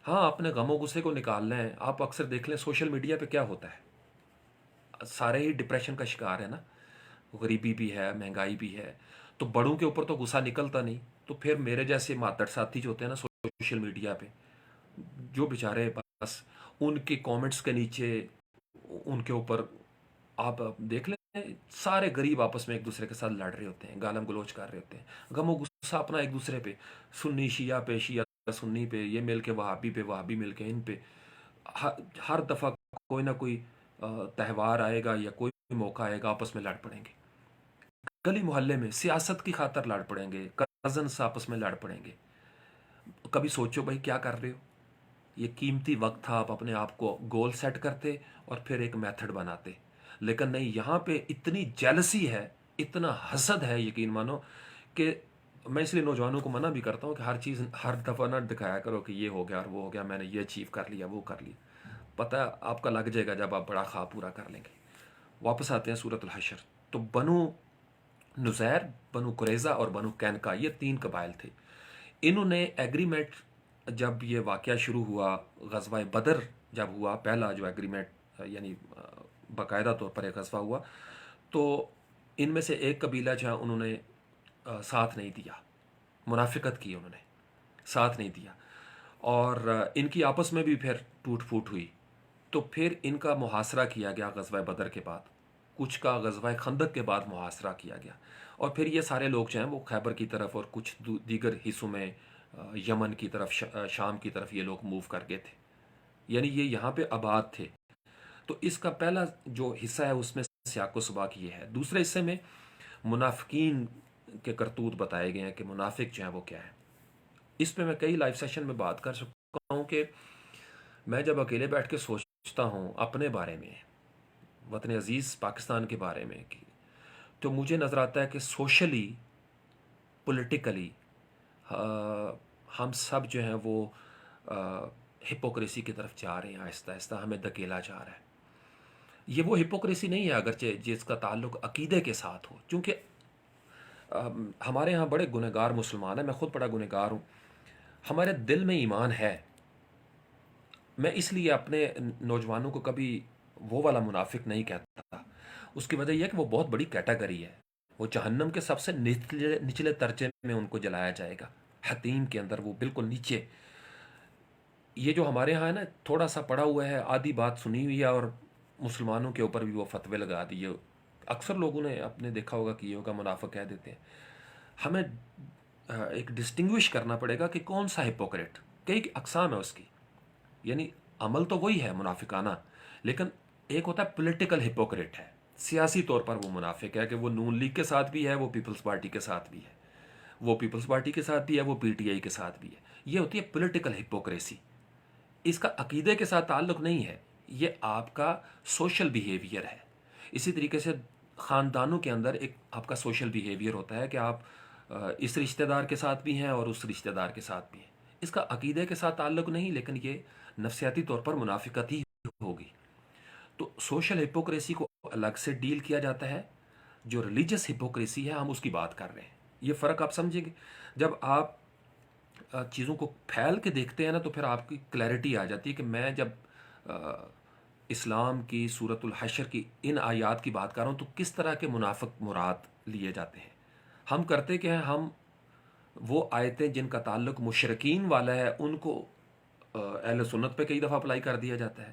ہاں، اپنے غم و غصے کو نکالنا ہے. آپ اکثر دیکھ لیں سوشل میڈیا پہ کیا ہوتا ہے. سارے ہی ڈپریشن کا شکار ہے نا. غریبی بھی ہے، مہنگائی بھی ہے. تو بڑوں کے اوپر تو غصہ نکلتا نہیں. تو پھر میرے جیسے ماتڑ ساتھی جو ہوتے ہیں نا سوشل میڈیا پہ، جو بیچارے بس ان کے کامنٹس کے نیچے ان کے اوپر آپ دیکھ لیں سارے غریب آپس میں ایک دوسرے کے ساتھ لڑ رہے ہوتے ہیں، گالم گلوچ کر رہے ہوتے ہیں. غم و غصہ اپنا ایک دوسرے پہ، سنی شیعہ پہ، شیعہ سنی پہ، یہ مل کے وہابی پہ، وہابی مل کے ان پہ. ہر دفعہ کوئی نہ کوئی تہوار آئے گا یا کوئی موقع آئے گا آپس میں لڑ پڑیں گے. گلی محلے میں سیاست کی خاطر لڑ پڑیں گے، کزنس آپس میں لڑ پڑیں گے. کبھی سوچو بھائی کیا کر رہے ہو. یہ قیمتی وقت تھا، آپ اپنے آپ کو گول سیٹ کرتے اور پھر ایک میتھڈ بناتے. لیکن نہیں، یہاں پہ اتنی جیلسی ہے، اتنا حسد ہے، یقین مانو کہ میں اس لیے نوجوانوں کو منع بھی کرتا ہوں کہ ہر چیز ہر دفعہ نہ دکھایا کرو کہ یہ ہو گیا اور وہ ہو گیا، میں نے یہ اچیو کر لیا، وہ کر لیا. پتہ آپ کا لگ جائے گا جب آپ بڑا خواب پورا کر لیں گے. واپس آتے ہیں سورۃ الحشر. تو بنو نزیر، بنو قریظہ اور بنو کینکا، یہ 3 قبائل تھے. انہوں نے ایگریمنٹ، جب یہ واقعہ شروع ہوا، غزوہ بدر جب ہوا، پہلا جو ایگریمنٹ یعنی باقاعدہ طور پر ایک غزوہ ہوا، تو ان میں سے ایک قبیلہ جو ہے انہوں نے ساتھ نہیں دیا. منافقت کی، انہوں نے ساتھ نہیں دیا. اور ان کی آپس میں بھی پھر ٹوٹ پھوٹ ہوئی. تو پھر ان کا محاصرہ کیا گیا غزوہ بدر کے بعد. کچھ کا غزوہ خندق کے بعد محاصرہ کیا گیا. اور پھر یہ سارے لوگ جو ہیں وہ خیبر کی طرف اور کچھ دیگر حصوں میں یمن کی طرف، شام کی طرف یہ لوگ موو کر گئے تھے. یعنی یہ یہاں پہ آباد تھے. تو اس کا پہلا جو حصہ ہے اس میں سیاق و سباق یہ ہے. دوسرے حصے میں منافقین کے کرتوت بتائے گئے ہیں کہ منافق جو ہیں وہ کیا ہے. اس پہ میں کئی لائیو سیشن میں بات کر سکتا ہوں کہ میں جب اکیلے بیٹھ کے سوچتا ہوں اپنے بارے میں، وطن عزیز پاکستان کے بارے میں، تو مجھے نظر آتا ہے کہ سوشلی، پولیٹیکلی ہم سب جو ہیں وہ ہپوکریسی کی طرف جا رہے ہیں. آہستہ آہستہ ہمیں دھکیلا جا رہا ہے. یہ وہ ہپوکریسی نہیں ہے اگرچہ جس کا تعلق عقیدے کے ساتھ ہو. چونکہ ہمارے ہاں بڑے گنہگار مسلمان ہیں، میں خود بڑا گنہگار ہوں. ہمارے دل میں ایمان ہے. میں اس لیے اپنے نوجوانوں کو کبھی وہ والا منافق نہیں کہتا. اس کی وجہ یہ ہے کہ وہ بہت بڑی کیٹیگری ہے. وہ جہنم کے سب سے نچلے درجے میں ان کو جلایا جائے گا. حتیم کے اندر وہ بالکل نیچے. یہ جو ہمارے ہاں ہے نا، تھوڑا سا پڑا ہوا ہے، آدھی بات سنی ہوئی ہے اور مسلمانوں کے اوپر بھی وہ فتوے لگا دیے. اکثر لوگوں نے اپنے دیکھا ہوگا کہ یہ ہوگا منافق کہہ دیتے ہیں. ہمیں ایک ڈسٹنگوش کرنا پڑے گا کہ کون سا ہپوکریٹ. کئی اقسام ہے اس کی. یعنی عمل تو وہی ہے منافقانہ، لیکن ایک ہوتا ہے پولیٹیکل ہپوکریٹ ہے. سیاسی طور پر وہ منافق ہے کہ وہ نون لیگ کے ساتھ بھی ہے، وہ پیپلز پارٹی کے ساتھ بھی ہے، وہ پیپلز پارٹی کے ساتھ بھی ہے، وہ پی ٹی آئی کے ساتھ بھی ہے. یہ ہوتی ہے پولیٹیکل ہپوکریسی. اس کا عقیدے کے ساتھ تعلق نہیں ہے، یہ آپ کا سوشل بیہیویئر ہے. اسی طریقے سے خاندانوں کے اندر ایک آپ کا سوشل بیہیویئر ہوتا ہے کہ آپ اس رشتہ دار کے ساتھ بھی ہیں اور اس رشتہ دار کے ساتھ بھی ہیں. اس کا عقیدے کے ساتھ تعلق نہیں، لیکن یہ نفسیاتی طور پر منافقت ہی ہوگی. تو سوشل ہپوکریسی کو الگ سے ڈیل کیا جاتا ہے. جو ریلیجس ہپوکریسی ہے ہم اس کی بات کر رہے ہیں. یہ فرق آپ سمجھیں گے. جب آپ چیزوں کو پھیل کے دیکھتے ہیں نا تو پھر آپ کی کلیئرٹی آ جاتی ہے کہ میں جب اسلام کی سورۃ الحشر کی ان آیات کی بات کر رہا ہوں تو کس طرح کے منافق مراد لیے جاتے ہیں. ہم کرتے کہ ہیں، ہم وہ آیتیں جن کا تعلق مشرکین والا ہے ان کو اہل سنت پہ کئی دفعہ اپلائی کر دیا جاتا ہے.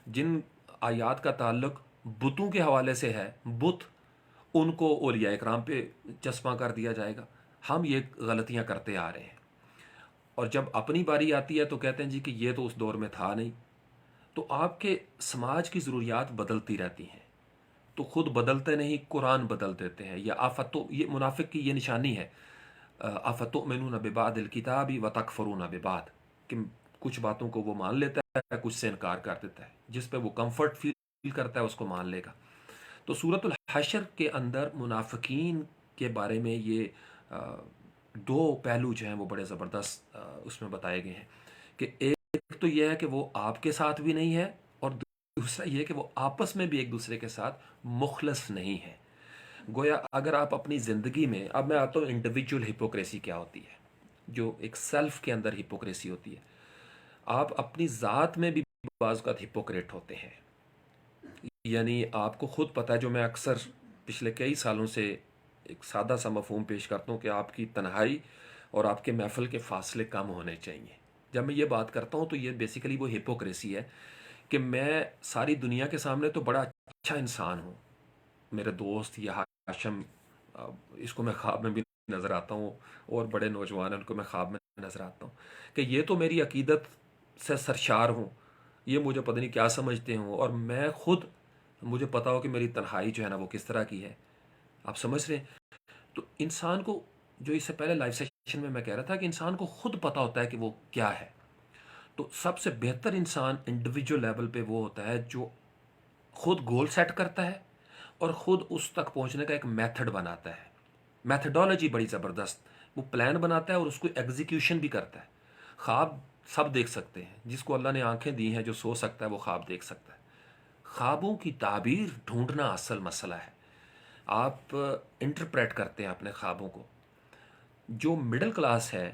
جن آیات کا تعلق بتوں کے حوالے سے ہے، بت ان کو اولیاء اکرام پہ چسپاں کر دیا جائے گا. ہم یہ غلطیاں کرتے آ رہے ہیں، اور جب اپنی باری آتی ہے تو کہتے ہیں جی کہ یہ تو اس دور میں تھا نہیں. تو آپ کے سماج کی ضروریات بدلتی رہتی ہیں، تو خود بدلتے نہیں، قرآن بدل دیتے ہیں. یا آفتو، یہ منافق کی یہ نشانی ہے، آفتؤمنون ببعض الکتاب وتکفرون ببعض، کہ کچھ باتوں کو وہ مان لیتا ہے، کچھ سے انکار کر دیتا ہے. جس پہ وہ کمفرٹ فیل کرتا ہے اس کو مان لے گا. تو سورۃ الحشر کے اندر منافقین کے بارے میں یہ دو پہلو جو ہیں وہ بڑے زبردست اس میں بتائے گئے ہیں. کہ ایک تو یہ ہے کہ وہ آپ کے ساتھ بھی نہیں ہے، اور دوسرا یہ کہ وہ آپس میں بھی ایک دوسرے کے ساتھ مخلص نہیں ہے. گویا اگر آپ اپنی زندگی میں، اب میں آتا ہوں انڈیویجول ہپوکریسی کیا ہوتی ہے، جو ایک سیلف کے اندر ہپوکریسی ہوتی ہے. آپ اپنی ذات میں بھی بعض اوقات ہپوکریٹ ہوتے ہیں. یعنی آپ کو خود پتہ ہے، جو میں اکثر پچھلے کئی سالوں سے ایک سادہ سا مفہوم پیش کرتا ہوں، کہ آپ کی تنہائی اور آپ کے محفل کے فاصلے کم ہونے چاہیے. جب میں یہ بات کرتا ہوں تو یہ بیسیکلی وہ ہپوکریسی ہے کہ میں ساری دنیا کے سامنے تو بڑا اچھا انسان ہوں. میرے دوست یا ہاشم، اس کو میں خواب میں بھی نظر آتا ہوں، اور بڑے نوجوان ہیں ان کو میں خواب میں نظر آتا ہوں، کہ یہ تو میری عقیدت سے سرشار ہوں، یہ مجھے پتہ نہیں کیا سمجھتے ہوں، اور میں خود، مجھے پتا ہو کہ میری تنہائی جو ہے نا وہ کس طرح کی ہے. آپ سمجھ رہے ہیں؟ تو انسان کو، جو اس سے پہلے لائف سیشن میں کہہ رہا تھا، کہ انسان کو خود پتا ہوتا ہے کہ وہ کیا ہے. تو سب سے بہتر انسان انڈیویجول لیول پہ وہ ہوتا ہے جو خود گول سیٹ کرتا ہے اور خود اس تک پہنچنے کا ایک میتھڈ بناتا ہے. میتھڈالوجی بڑی زبردست، وہ پلان بناتا ہے اور اس کو ایگزیکیوشن بھی کرتا ہے. خواب سب دیکھ سکتے ہیں، جس کو اللہ نے آنکھیں دی ہیں، جو سو سکتا ہے وہ خواب دیکھ سکتا ہے. خوابوں کی تعبیر ڈھونڈنا اصل مسئلہ ہے. آپ انٹرپریٹ کرتے ہیں اپنے خوابوں کو. جو مڈل کلاس ہے،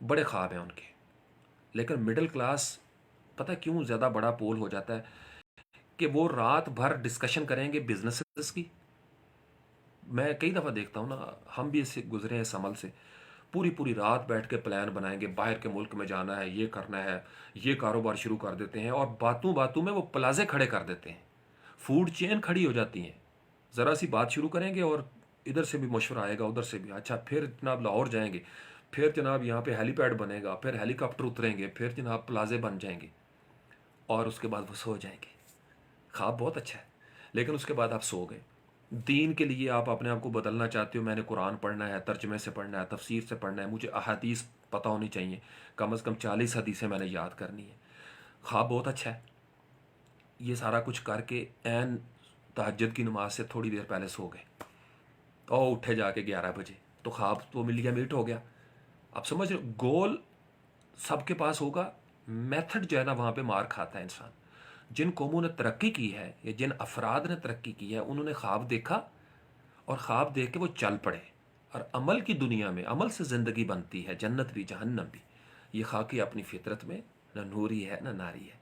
بڑے خواب ہیں ان کے، لیکن مڈل کلاس پتہ کیوں زیادہ بڑا پول ہو جاتا ہے؟ کہ وہ رات بھر ڈسکشن کریں گے بزنسز کی. میں کئی دفعہ دیکھتا ہوں نا، ہم بھی اس سے گزرے ہیں، اس عمل سے. پوری پوری رات بیٹھ کے پلان بنائیں گے، باہر کے ملک میں جانا ہے، یہ کرنا ہے، یہ کاروبار شروع کر دیتے ہیں، اور باتوں باتوں میں وہ پلازے کھڑے کر دیتے ہیں، فوڈ چین کھڑی ہو جاتی ہیں. ذرا سی بات شروع کریں گے اور ادھر سے بھی مشورہ آئے گا، ادھر سے بھی. اچھا، پھر جناب لاہور جائیں گے، پھر جناب یہاں پہ ہیلی پیڈ بنے گا، پھر ہیلی کاپٹر اتریں گے، پھر جناب پلازے بن جائیں گے، اور اس کے بعد وہ سو جائیں گے. خواب بہت اچھا ہے، لیکن اس کے بعد آپ سو گئے. دین کے لیے آپ اپنے آپ کو بدلنا چاہتے ہو، میں نے قرآن پڑھنا ہے، ترجمے سے پڑھنا ہے، تفسیر سے پڑھنا ہے، مجھے احادیث پتہ ہونی چاہیے، کم از کم 40 حدیثیں میں نے یاد کرنی ہے. خواب بہت اچھا ہے. یہ سارا کچھ کر کے عین تہجد کی نماز سے تھوڑی دیر پہلے سو گئے، اور اٹھے جا کے 11 بجے، تو خواب تو مل گیا، میٹ ہو گیا. آپ سمجھ رہے ہو؟ گول سب کے پاس ہوگا، میتھڈ جو ہے نا وہاں پہ مار کھاتا ہے انسان. جن قوموں نے ترقی کی ہے یا جن افراد نے ترقی کی ہے، انہوں نے خواب دیکھا، اور خواب دیکھ کے وہ چل پڑے. اور عمل کی دنیا میں عمل سے زندگی بنتی ہے، جنت بھی جہنم بھی. یہ خاکی اپنی فطرت میں نہ نوری ہے نہ ناری ہے.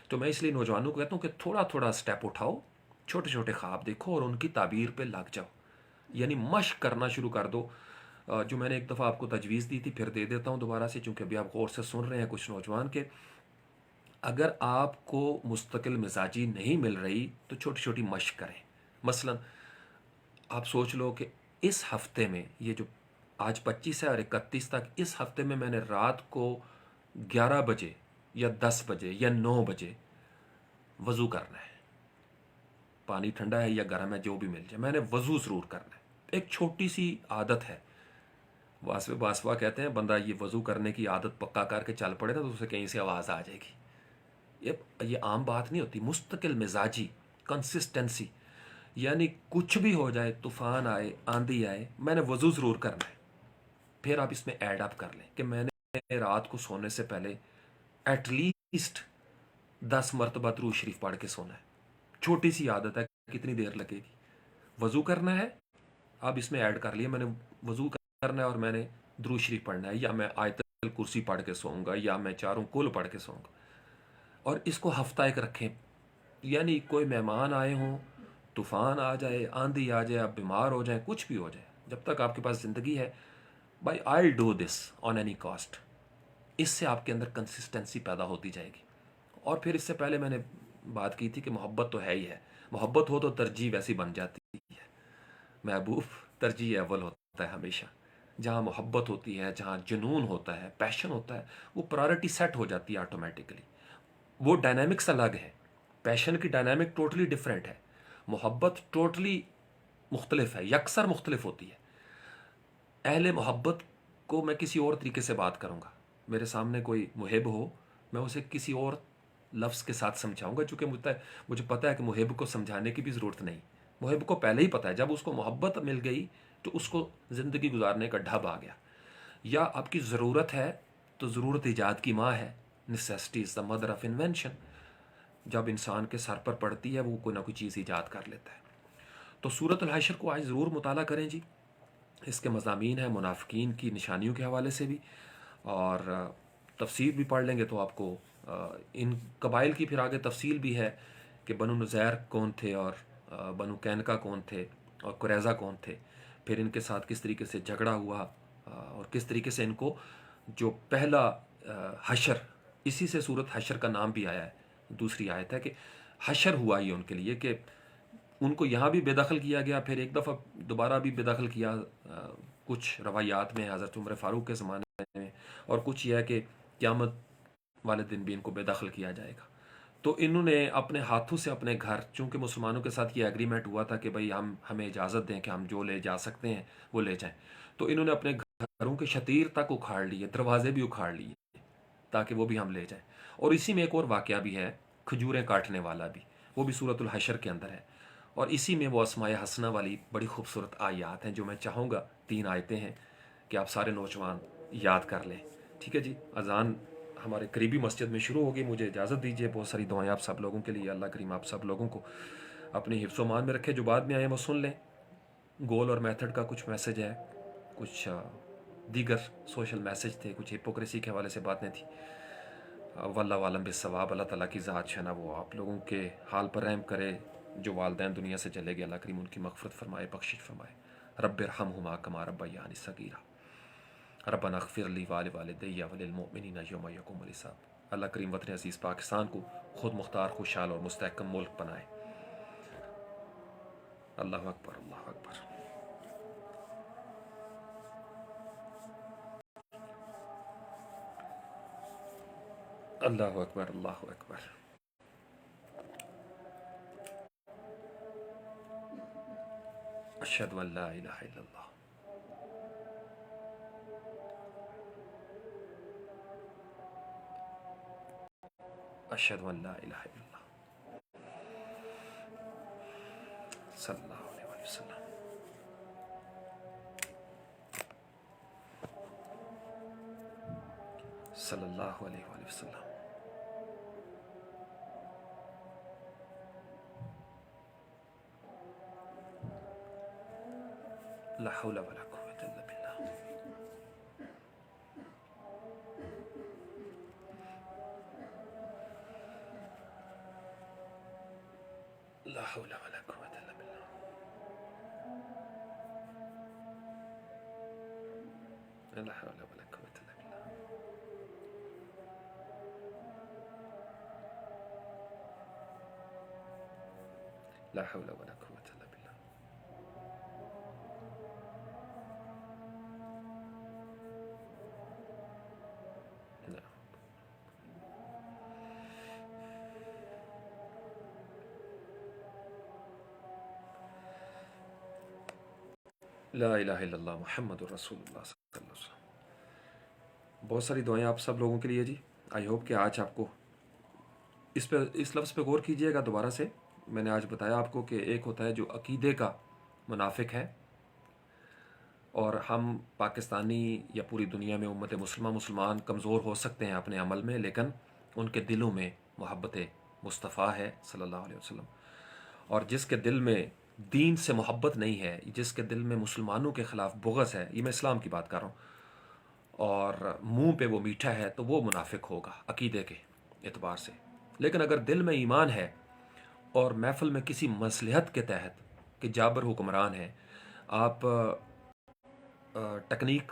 تو میں اس لیے نوجوانوں کو کہتا ہوں کہ تھوڑا تھوڑا سٹیپ اٹھاؤ، چھوٹے چھوٹے خواب دیکھو اور ان کی تعبیر پہ لگ جاؤ. یعنی مشق کرنا شروع کر دو. جو میں نے ایک دفعہ آپ کو تجویز دی تھی، پھر دے دیتا ہوں دوبارہ سے، چونکہ ابھی آپ غور سے سن رہے ہیں کچھ نوجوان کے. اگر آپ کو مستقل مزاجی نہیں مل رہی تو چھوٹی چھوٹی مشق کریں. مثلا آپ سوچ لو کہ اس ہفتے میں، یہ جو آج 25 ہے اور 31 تک، اس ہفتے میں نے رات کو 11 بجے یا 10 بجے یا 9 بجے وضو کرنا ہے. پانی ٹھنڈا ہے یا گرم ہے، جو بھی مل جائے، میں نے وضو ضرور کرنا ہے. ایک چھوٹی سی عادت ہے. واسوے باسوا کہتے ہیں بندہ یہ وضو کرنے کی عادت پکا کر کے چل پڑے نا تو اسے کہیں سے آواز آ جائے گی. یہ عام بات نہیں ہوتی. مستقل مزاجی، کنسسٹنسی، یعنی کچھ بھی ہو جائے، طوفان آئے، آندھی آئے، میں نے وضو ضرور کرنا ہے. پھر آپ اس میں ایڈ اپ کر لیں کہ میں نے رات کو سونے سے پہلے ایٹ لیسٹ 10 مرتبہ درود شریف پڑھ کے سونا ہے. چھوٹی سی عادت ہے، کتنی دیر لگے گی. وضو کرنا ہے، آپ اس میں ایڈ کر لیے میں نے وضو کرنا ہے اور میں نے درود شریف پڑھنا ہے، یا میں آیت الکرسی پڑھ کے سوؤں گا، یا میں چاروں کل پڑھ کے سوؤں گا. اور اس کو ہفتہ ایک رکھیں. یعنی کوئی مہمان آئے ہوں، طوفان آ جائے، آندھی آ جائے، آپ بیمار ہو جائیں، کچھ بھی ہو جائے، جب تک آپ کے پاس زندگی ہے، بھائی I do this on any cost. اس سے آپ کے اندر کنسسٹنسی پیدا ہوتی جائے گی. اور پھر اس سے پہلے میں نے بات کی تھی کہ محبت تو ہے ہی ہے. محبت ہو تو ترجیح ویسی بن جاتی ہے. محبوب ترجیح اول ہوتا ہے ہمیشہ. جہاں محبت ہوتی ہے، جہاں جنون ہوتا ہے، پیشن ہوتا ہے، وہ پرائرٹی سیٹ ہو جاتی ہے آٹومیٹکلی. وہ ڈائنامکس الگ ہے. پیشن کی ڈائنامک ٹوٹلی ڈفرینٹ ہے. محبت ٹوٹلی مختلف ہے، یکسر مختلف ہوتی ہے. اہل محبت کو میں کسی اور طریقے سے بات کروں گا. میرے سامنے کوئی محب ہو، میں اسے کسی اور لفظ کے ساتھ سمجھاؤں گا، چونکہ مجھے پتہ ہے کہ محب کو سمجھانے کی بھی ضرورت نہیں. محب کو پہلے ہی پتہ ہے، جب اس کو محبت مل گئی تو اس کو زندگی گزارنے کا ڈھب آ گیا. یا آپ کی ضرورت ہے تو ضرورت ایجاد کی ماں ہے. Necessity is the mother of invention. جب انسان کے سر پر پڑتی ہے وہ کوئی نہ کوئی چیز ایجاد کر لیتا ہے. تو سورۃ الحشر کو آج ضرور مطالعہ کریں جی. اس کے مضامین ہیں منافقین کی نشانیوں کے حوالے سے بھی، اور تفسیر بھی پڑھ لیں گے تو آپ کو ان قبائل کی پھر آگے تفصیل بھی ہے کہ بنو نذیر کون تھے، اور بنو کینکا کون تھے، اور قریظہ کون تھے. پھر ان کے ساتھ کس طریقے سے جھگڑا ہوا، اور کس طریقے سے ان کو جو پہلا حشر، اسی سے صورت حشر کا نام بھی آیا ہے. دوسری آیت ہے کہ حشر ہوا یہ ان کے لیے، کہ ان کو یہاں بھی بے دخل کیا گیا، پھر ایک دفعہ دوبارہ بھی بے دخل کیا. کچھ روایات میں حضرت عمر فاروق کے زمانے میں، اور کچھ یہ ہے کہ قیامت والے دن بھی ان کو بے دخل کیا جائے گا. تو انہوں نے اپنے ہاتھوں سے اپنے گھر، چونکہ مسلمانوں کے ساتھ یہ ایگریمنٹ ہوا تھا کہ بھئی ہمیں اجازت دیں کہ ہم جو لے جا سکتے ہیں وہ لے جائیں، تو انہوں نے اپنے گھروں کے شتیر تک اکھاڑ لیے، دروازے بھی اکھاڑ لیے تاکہ وہ بھی ہم لے جائیں. اور اسی میں ایک اور واقعہ بھی ہے، کھجوریں کاٹنے والا بھی، وہ بھی صورت الحشر کے اندر ہے. اور اسی میں وہ اسماء حسنہ والی بڑی خوبصورت آیات ہیں جو میں چاہوں گا 3 آیتیں ہیں کہ آپ سارے نوجوان یاد کر لیں. ٹھیک ہے جی. اذان ہمارے قریبی مسجد میں شروع ہوگی. مجھے اجازت دیجیے. بہت ساری دعائیں آپ سب لوگوں کے لیے. اللہ کریم آپ سب لوگوں کو اپنی حفظ و مان میں رکھے. جو بعد میں آئے وہ سن لیں. گول اور میتھڈ کا کچھ میسج ہے، کچھ دیگر سوشل میسج تھے، کچھ ہپوکریسی کے حوالے سے باتیں تھیں. واللہ عالم بالصواب. اللہ تعالیٰ کی ذات ہے نا، وہ آپ لوگوں کے حال پر رحم کرے. جو والدین دنیا سے چلے گئے، اللہ کریم ان کی مغفرت فرمائے، بخشش فرمائے. رب ارحمہما کما ربیانی صغیرا. ربنا اغفر لی ولوالدی وللمؤمنین یوم یقوم الحساب. اللہ کریم وطن عزیز پاکستان کو خود مختار، خوشحال اور مستحکم ملک بنائے. اللہ اکبر، اللہ اکبر. اللہ اکبر، اللہ اکبر. اشہد ان لا الہ الا اللہ. اشہد ان لا الہ الا اللہ. صلی اللہ علیہ وآلہ وسلم. صلی اللہ علیہ وآلہ وسلم. لا حول ولا قوة الا باللہ. لا حول ولا قوة الا باللہ. لا حول ولا قوة الا باللہ. لا حول ولا قوة الا باللہ. لا الہ الا اللہ محمد الرسول اللہ صلی اللہ علیہ وسلم. بہت ساری دعائیں آپ سب لوگوں کے لیے جی. آئی ہوپ کہ آج آپ کو اس لفظ پہ غور کیجئے گا دوبارہ سے. میں نے آج بتایا آپ کو کہ ایک ہوتا ہے جو عقیدے کا منافق ہے، اور ہم پاکستانی یا پوری دنیا میں امت مسلمان کمزور ہو سکتے ہیں اپنے عمل میں، لیکن ان کے دلوں میں محبت مصطفیٰ ہے صلی اللہ علیہ وسلم. اور جس کے دل میں دین سے محبت نہیں ہے، جس کے دل میں مسلمانوں کے خلاف بغض ہے، یہ میں اسلام کی بات کر رہا ہوں، اور منہ پہ وہ میٹھا ہے، تو وہ منافق ہوگا عقیدے کے اعتبار سے. لیکن اگر دل میں ایمان ہے اور محفل میں کسی مصلحت کے تحت کہ جابر حکمران ہے، آپ ٹیکنیک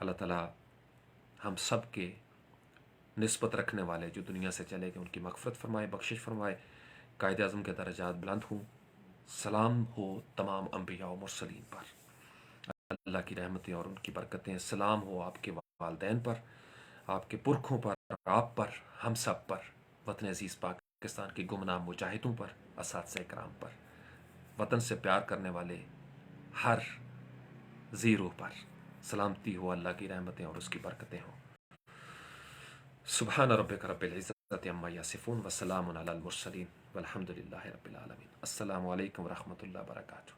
اللہ تعالیٰ ہم سب کے نسبت رکھنے والے جو دنیا سے چلے گئے ان کی مغفرت فرمائے، بخشش فرمائے، قائد اعظم کے درجات بلند ہوں۔ سلام ہو تمام انبیاء و مرسلین پر، اللہ کی رحمتیں اور ان کی برکتیں، سلام ہو آپ کے والدین پر، آپ کے پرکھوں پر، آپ پر، ہم سب پر، وطن عزیز پاکستان کی گمنام مجاہدوں پر، اساتذہ کرام پر، وطن سے پیار کرنے والے ہر زیرو پر سلامتی ہو، اللہ کی رحمتیں اور اس کی برکتیں ہوں۔ سبحان ربک رب العزت عما یصفون وسلام علی المرسلین والحمد للہ رب العالمین۔ السلام علیکم ورحمۃ اللہ وبرکاتہ۔